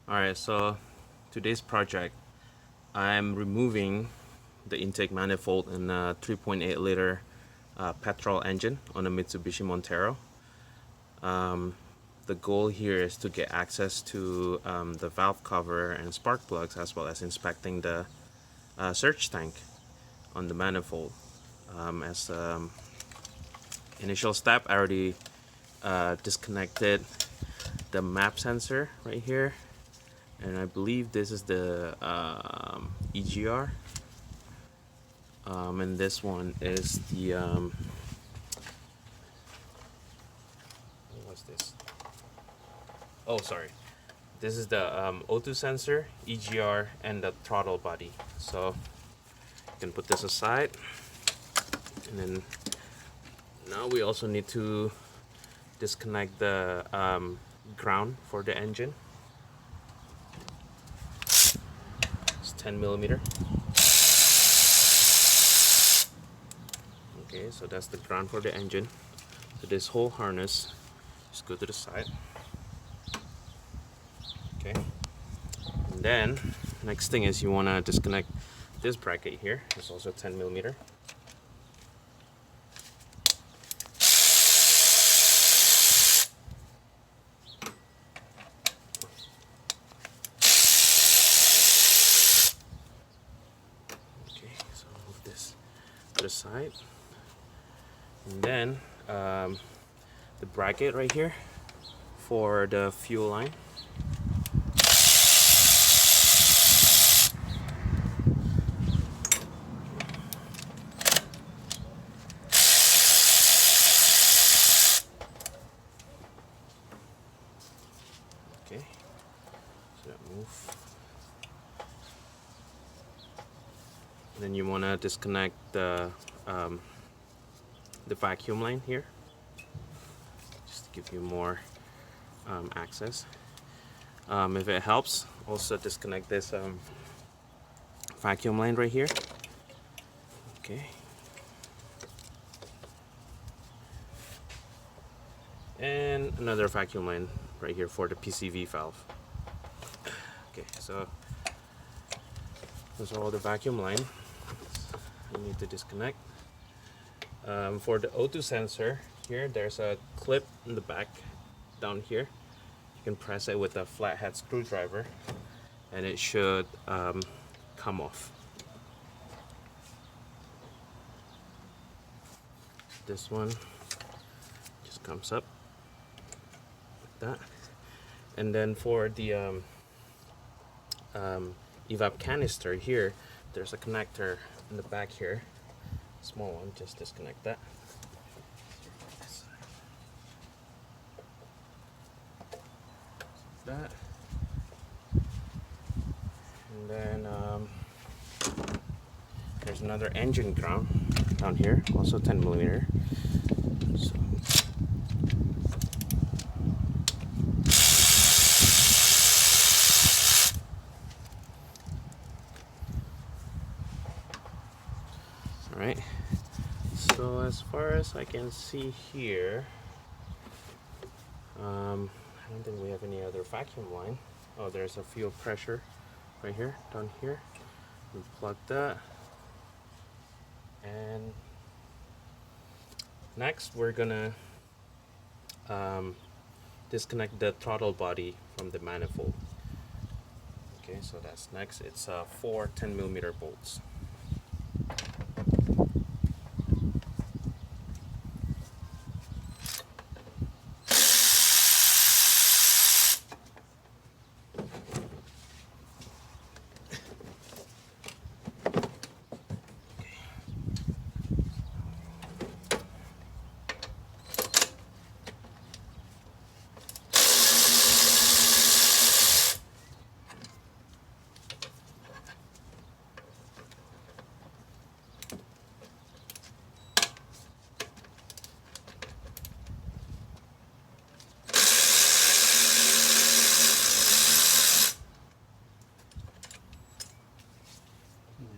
Alright, so today's project, I'm removing the intake manifold in a 3.8 liter petrol engine on a Mitsubishi Montero. The goal here is to get access to the valve cover and spark plugs, as well as inspecting the surge tank on the manifold. As initial step, I already disconnected the map sensor right here, and I believe this is the EGR, and this one is the what's this? Oh, sorry. This is the O2 sensor, EGR, and the throttle body. So you can put this aside, and then now we also need to disconnect the ground for the engine. It's 10 millimeter. Okay, so that's the ground for the engine. So this whole harness just go to the side. Okay, and then next thing is you want to disconnect this bracket here. It's also 10 millimeter. Okay, so move this to the side, and then the bracket right here for the fuel line. Okay, so that move. Then you want to disconnect the vacuum line here, just to give you more access. If it helps, also disconnect this vacuum line right here. Okay. And another vacuum line right here for the PCV valve. Okay, so those are all the vacuum line you need to disconnect. For the O2 sensor here, there's a clip in the back down here. You can press it with a flathead screwdriver and it should come off. This one just comes up like that. And then for the evap canister here, there's a connector in the back here, small one. Just disconnect that. That, and then there's another engine ground down here, also 10 millimeter. So all right, so as far as I can see here, I don't think we have any other vacuum line. Oh, there's a fuel pressure right here, down here. We plug that. And next we're gonna disconnect the throttle body from the manifold. Okay, so that's next. It's 4 10 millimeter bolts.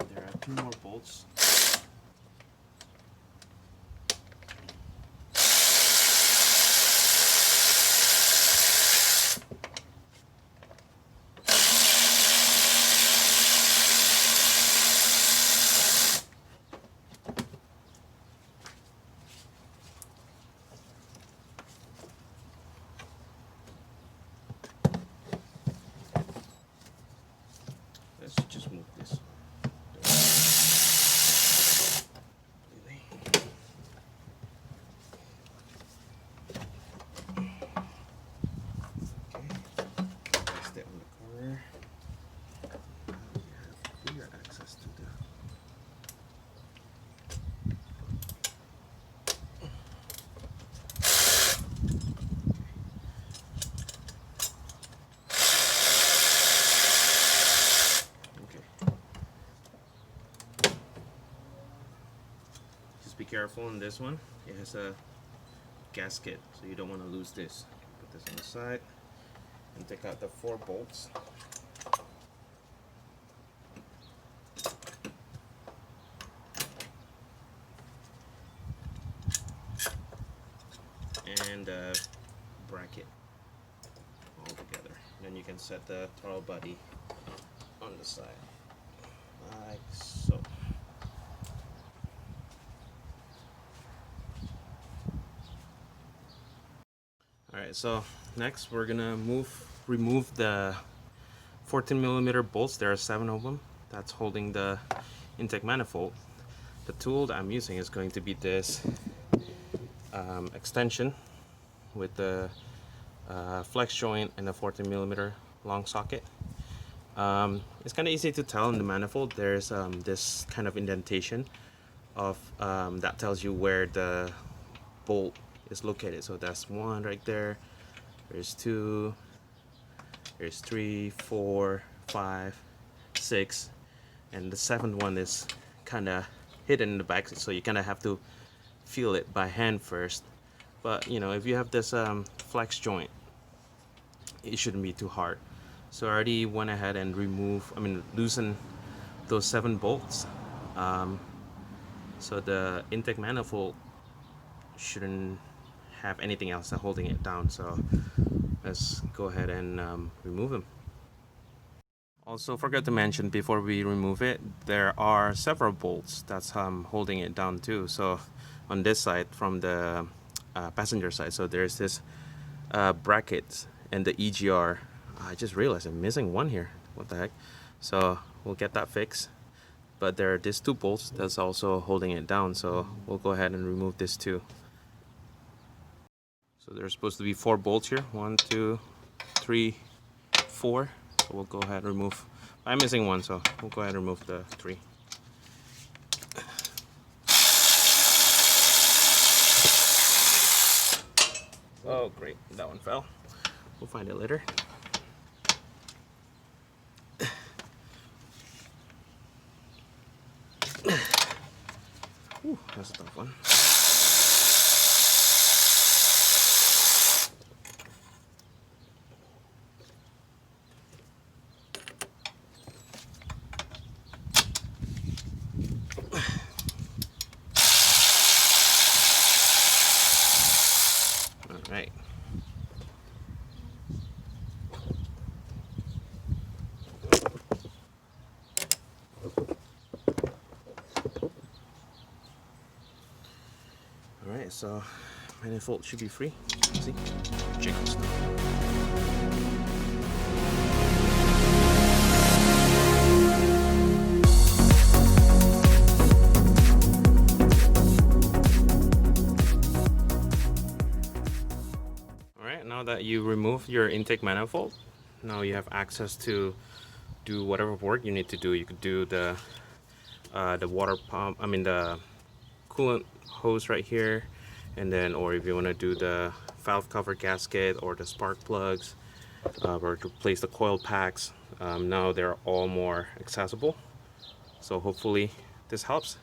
And there are 2 more bolts. careful on this one. It has a gasket, so you don't want to lose this. Put this on the side and take out the 4 bolts. And the bracket all together. Then you can set the throttle body on the side, like so. Alright, so next we're gonna remove the 14mm bolts. There are 7 of them that's holding the intake manifold. The tool that I'm using is going to be this extension with the flex joint and the 14mm long socket. It's kind of easy to tell in the manifold. There's this kind of indentation of that tells you where the bolt is located. So that's 1 right there. There's 2. There's 3, 4, 5, 6, and the 7th one is kind of hidden in the back. So you kind of have to feel it by hand first. But you know, if you have this flex joint, it shouldn't be too hard. So I already went ahead and loosened those 7 bolts. So the intake manifold shouldn't have anything else holding it down. So let's go ahead and remove them. Also, forgot to mention before we remove it, there are several bolts that's holding it down too. So on this side, from the passenger side, so there's this bracket and the EGR. I just realized I'm missing one here. What the heck? So we'll get that fixed. But there are these 2 bolts that's also holding it down. So we'll go ahead and remove this too. So there's supposed to be 4 bolts here. 1, 2, 3, 4. So we'll go ahead and remove. I'm missing one, so we'll go ahead and remove the 3. Oh great, that one fell. We'll find it later. Ooh, that's a tough one. All right. Alright, so manifold should be free. See? Jiggles. Alright, now that you remove your intake manifold, now you have access to do whatever work you need to do. You could do the water pump, the coolant hose right here, and then, or if you want to do the valve cover gasket or the spark plugs, or to replace the coil packs, now they're all more accessible. So hopefully this helps.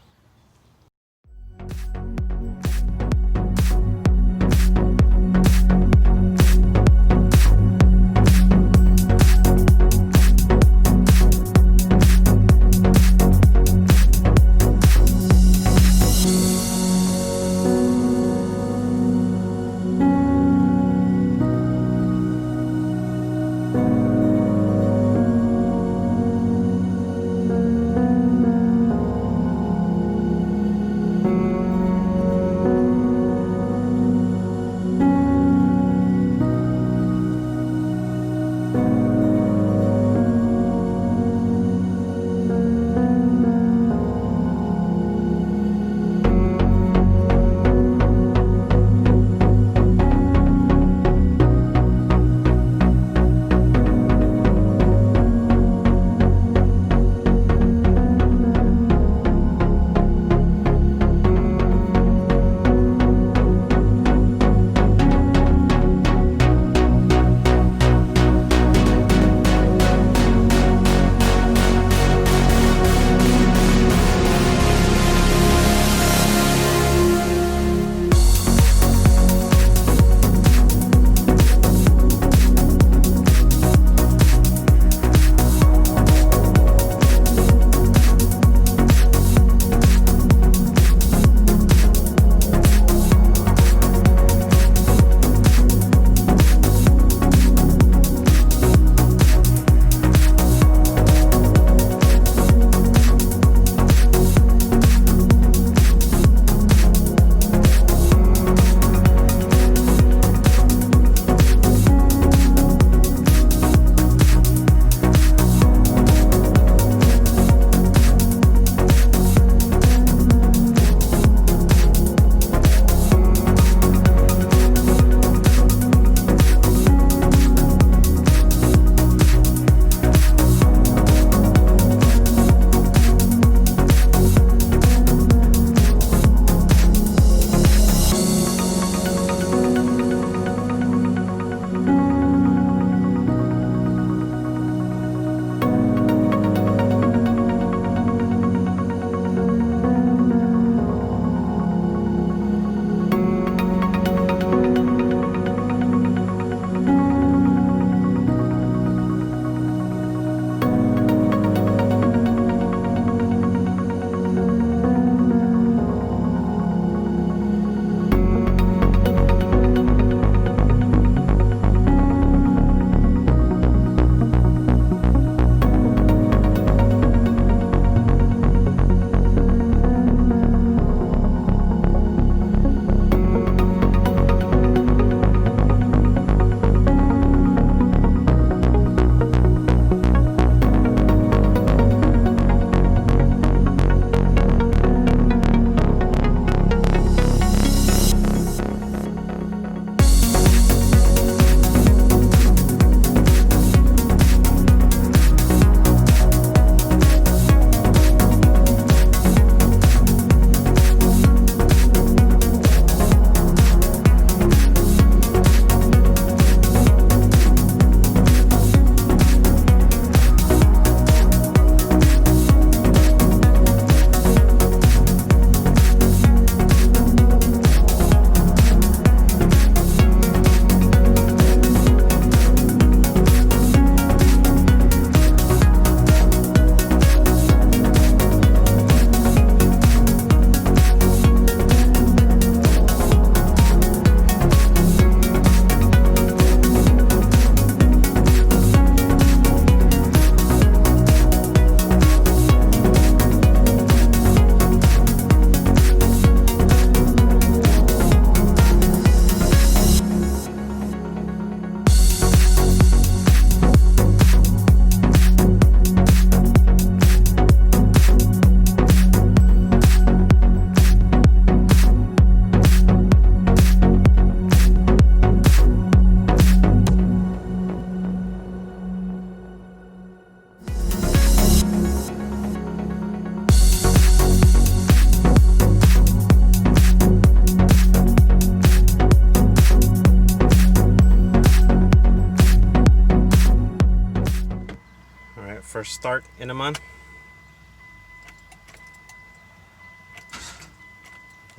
first start in a month.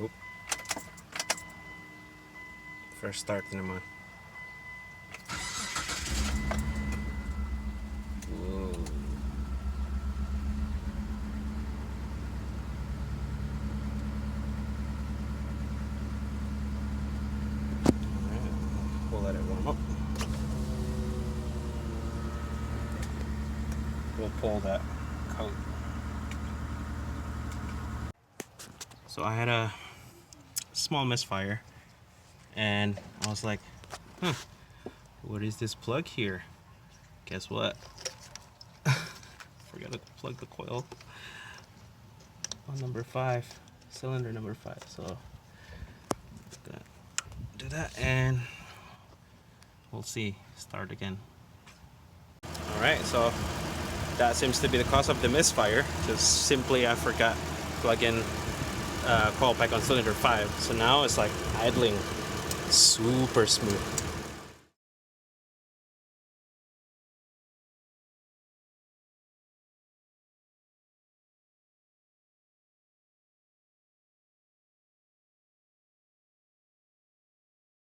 Oop. First start in a month. Whoa. Alright, we'll let it warm up. We'll pull that coat. So I had a small misfire and I was like, what is this plug here? Guess what? Forgot to plug the coil on number 5, cylinder number 5. So gonna do that and we'll see. Start again. Alright, so that seems to be the cause of the misfire. Just simply I forgot to plug in coil pack on cylinder 5. So now it's like idling super smooth.